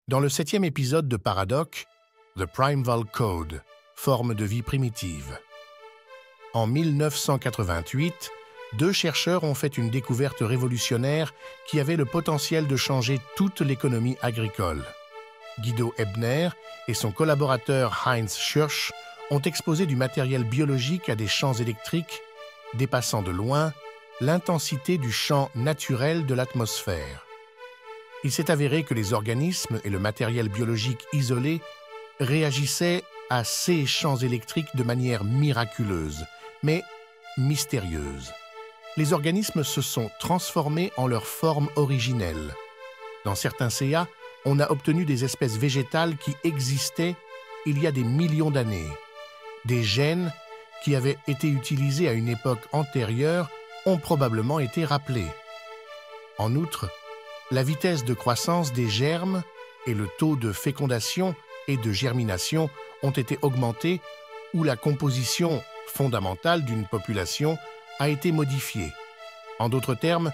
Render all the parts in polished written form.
Dans le 7e épisode de Paradoc, The Primeval Code, forme de vie primitive. En 1988, deux chercheurs ont fait une découverte révolutionnaire qui avait le potentiel de changer toute l'économie agricole. Guido Ebner et son collaborateur Heinz Schürch ont exposé du matériel biologique à des champs électriques, dépassant de loin l'intensité du champ naturel de l'atmosphère. Il s'est avéré que les organismes et le matériel biologique isolé réagissaient à ces champs électriques de manière miraculeuse, mais mystérieuse. Les organismes se sont transformés en leur forme originelle. Dans certains CA, on a obtenu des espèces végétales qui existaient il y a des millions d'années. Des gènes qui avaient été utilisés à une époque antérieure ont probablement été rappelés. En outre, la vitesse de croissance des germes et le taux de fécondation et de germination ont été augmentés ou la composition fondamentale d'une population a été modifiée. En d'autres termes,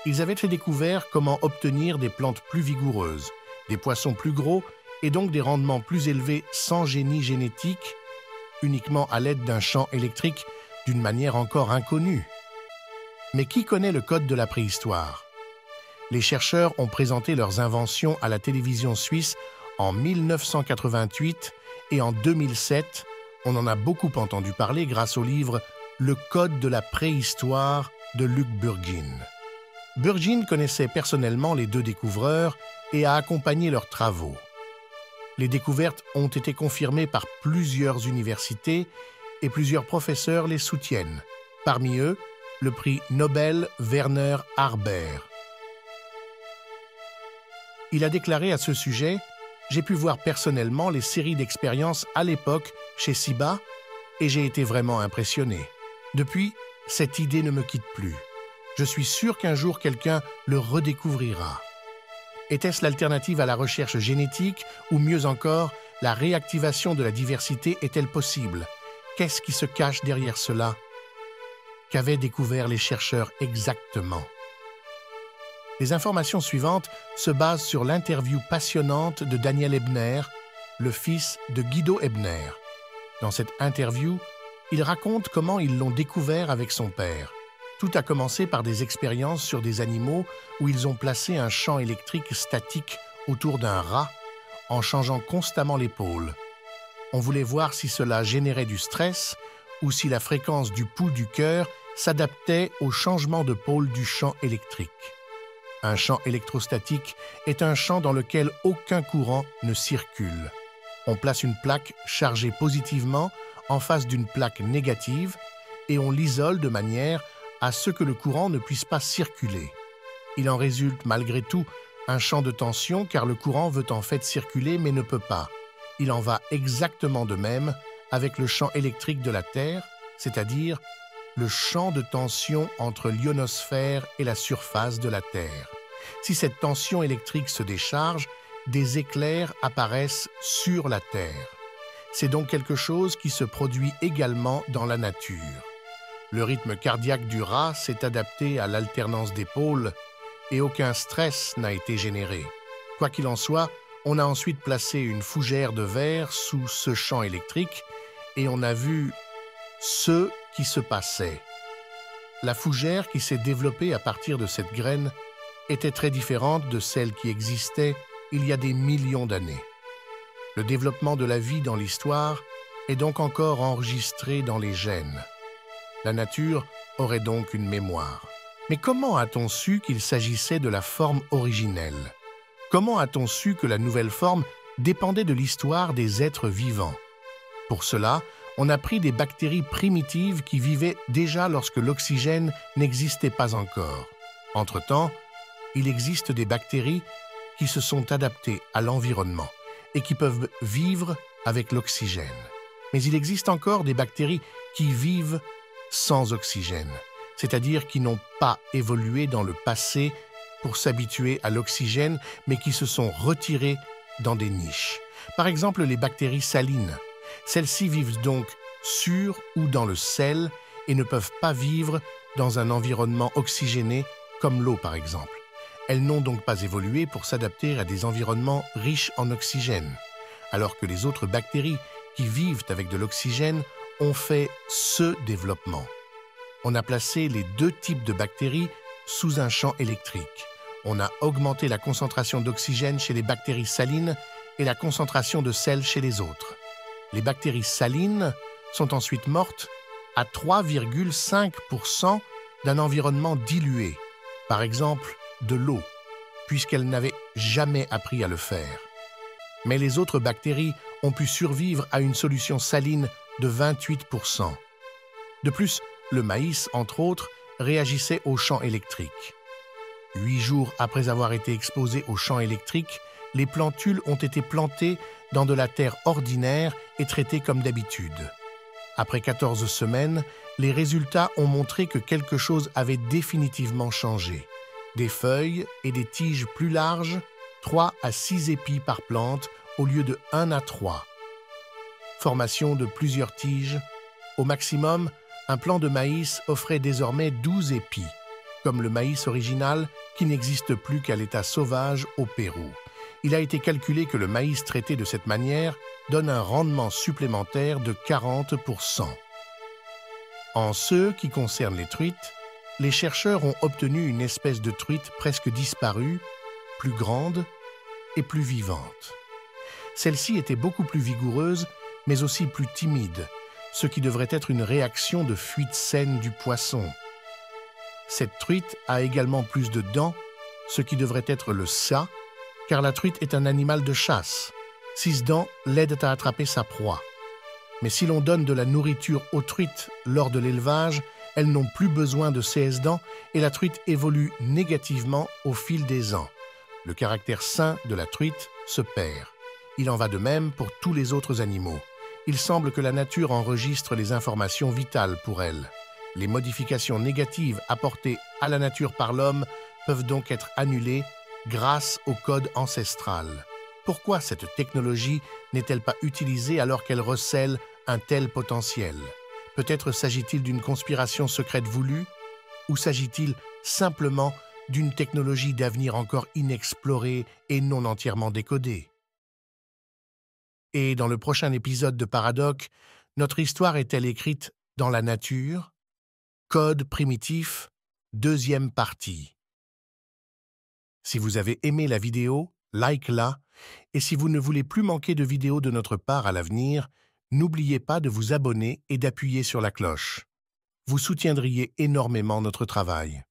ils avaient fait découvert comment obtenir des plantes plus vigoureuses, des poissons plus gros et donc des rendements plus élevés sans génie génétique, uniquement à l'aide d'un champ électrique d'une manière encore inconnue. Mais qui connaît le code de la préhistoire? Les chercheurs ont présenté leurs inventions à la télévision suisse en 1988 et en 2007, on en a beaucoup entendu parler grâce au livre « Le code de la préhistoire » de Luc Burgin. Burgin connaissait personnellement les deux découvreurs et a accompagné leurs travaux. Les découvertes ont été confirmées par plusieurs universités et plusieurs professeurs les soutiennent. Parmi eux, le prix Nobel Werner Harber. Il a déclaré à ce sujet « J'ai pu voir personnellement les séries d'expériences à l'époque chez Ciba et j'ai été vraiment impressionné. Depuis, cette idée ne me quitte plus. Je suis sûr qu'un jour quelqu'un le redécouvrira. » Était-ce l'alternative à la recherche génétique ou mieux encore, la réactivation de la diversité est-elle possible? Qu'est-ce qui se cache derrière cela? Qu'avaient découvert les chercheurs exactement? Les informations suivantes se basent sur l'interview passionnante de Daniel Ebner, le fils de Guido Ebner. Dans cette interview, il raconte comment ils l'ont découvert avec son père. Tout a commencé par des expériences sur des animaux où ils ont placé un champ électrique statique autour d'un rat en changeant constamment les pôles. On voulait voir si cela générait du stress ou si la fréquence du pouls du cœur s'adaptait au changement de pôle du champ électrique. Un champ électrostatique est un champ dans lequel aucun courant ne circule. On place une plaque chargée positivement en face d'une plaque négative et on l'isole de manière à ce que le courant ne puisse pas circuler. Il en résulte malgré tout un champ de tension car le courant veut en fait circuler mais ne peut pas. Il en va exactement de même avec le champ électrique de la Terre, c'est-à-dire le champ de tension entre l'ionosphère et la surface de la Terre. Si cette tension électrique se décharge, des éclairs apparaissent sur la Terre. C'est donc quelque chose qui se produit également dans la nature. Le rythme cardiaque du rat s'est adapté à l'alternance des pôles et aucun stress n'a été généré. Quoi qu'il en soit, on a ensuite placé une fougère de verre sous ce champ électrique et on a vu ce qui se passait. La fougère qui s'est développée à partir de cette graine était très différente de celle qui existait il y a des millions d'années. Le développement de la vie dans l'histoire est donc encore enregistré dans les gènes. La nature aurait donc une mémoire. Mais comment a-t-on su qu'il s'agissait de la forme originelle? Comment a-t-on su que la nouvelle forme dépendait de l'histoire des êtres vivants? Pour cela, on a pris des bactéries primitives qui vivaient déjà lorsque l'oxygène n'existait pas encore. Entre-temps, il existe des bactéries qui se sont adaptées à l'environnement et qui peuvent vivre avec l'oxygène. Mais il existe encore des bactéries qui vivent sans oxygène, c'est-à-dire qui n'ont pas évolué dans le passé pour s'habituer à l'oxygène, mais qui se sont retirées dans des niches. Par exemple, les bactéries salines. Celles-ci vivent donc sur ou dans le sel et ne peuvent pas vivre dans un environnement oxygéné comme l'eau par exemple. Elles n'ont donc pas évolué pour s'adapter à des environnements riches en oxygène, alors que les autres bactéries qui vivent avec de l'oxygène ont fait ce développement. On a placé les deux types de bactéries sous un champ électrique. On a augmenté la concentration d'oxygène chez les bactéries salines et la concentration de sel chez les autres. Les bactéries salines sont ensuite mortes à 3,5% d'un environnement dilué, par exemple de l'eau, puisqu'elles n'avaient jamais appris à le faire. Mais les autres bactéries ont pu survivre à une solution saline de 28%. De plus, le maïs, entre autres, réagissait au champ électrique. 8 jours après avoir été exposés au champ électrique, les plantules ont été plantées dans de la terre ordinaire et traitées comme d'habitude. Après 14 semaines, les résultats ont montré que quelque chose avait définitivement changé. Des feuilles et des tiges plus larges, 3 à 6 épis par plante au lieu de 1 à 3. Formation de plusieurs tiges. Au maximum, un plant de maïs offrait désormais 12 épis, comme le maïs original qui n'existe plus qu'à l'état sauvage au Pérou. Il a été calculé que le maïs traité de cette manière donne un rendement supplémentaire de 40%. En ce qui concerne les truites, les chercheurs ont obtenu une espèce de truite presque disparue, plus grande et plus vivante. Celle-ci était beaucoup plus vigoureuse, mais aussi plus timide, ce qui devrait être une réaction de fuite saine du poisson. Cette truite a également plus de dents, ce qui devrait être le ça, car la truite est un animal de chasse. 6 dents l'aident à attraper sa proie. Mais si l'on donne de la nourriture aux truites lors de l'élevage, elles n'ont plus besoin de ces dents et la truite évolue négativement au fil des ans. Le caractère sain de la truite se perd. Il en va de même pour tous les autres animaux. Il semble que la nature enregistre les informations vitales pour elle. Les modifications négatives apportées à la nature par l'homme peuvent donc être annulées grâce au code ancestral. Pourquoi cette technologie n'est-elle pas utilisée alors qu'elle recèle un tel potentiel? Peut-être s'agit-il d'une conspiration secrète voulue? Ou s'agit-il simplement d'une technologie d'avenir encore inexplorée et non entièrement décodée? Et dans le prochain épisode de Paradoc, notre histoire est-elle écrite dans la nature? Code primitif, deuxième partie. Si vous avez aimé la vidéo, like-la, et si vous ne voulez plus manquer de vidéos de notre part à l'avenir, n'oubliez pas de vous abonner et d'appuyer sur la cloche. Vous soutiendriez énormément notre travail.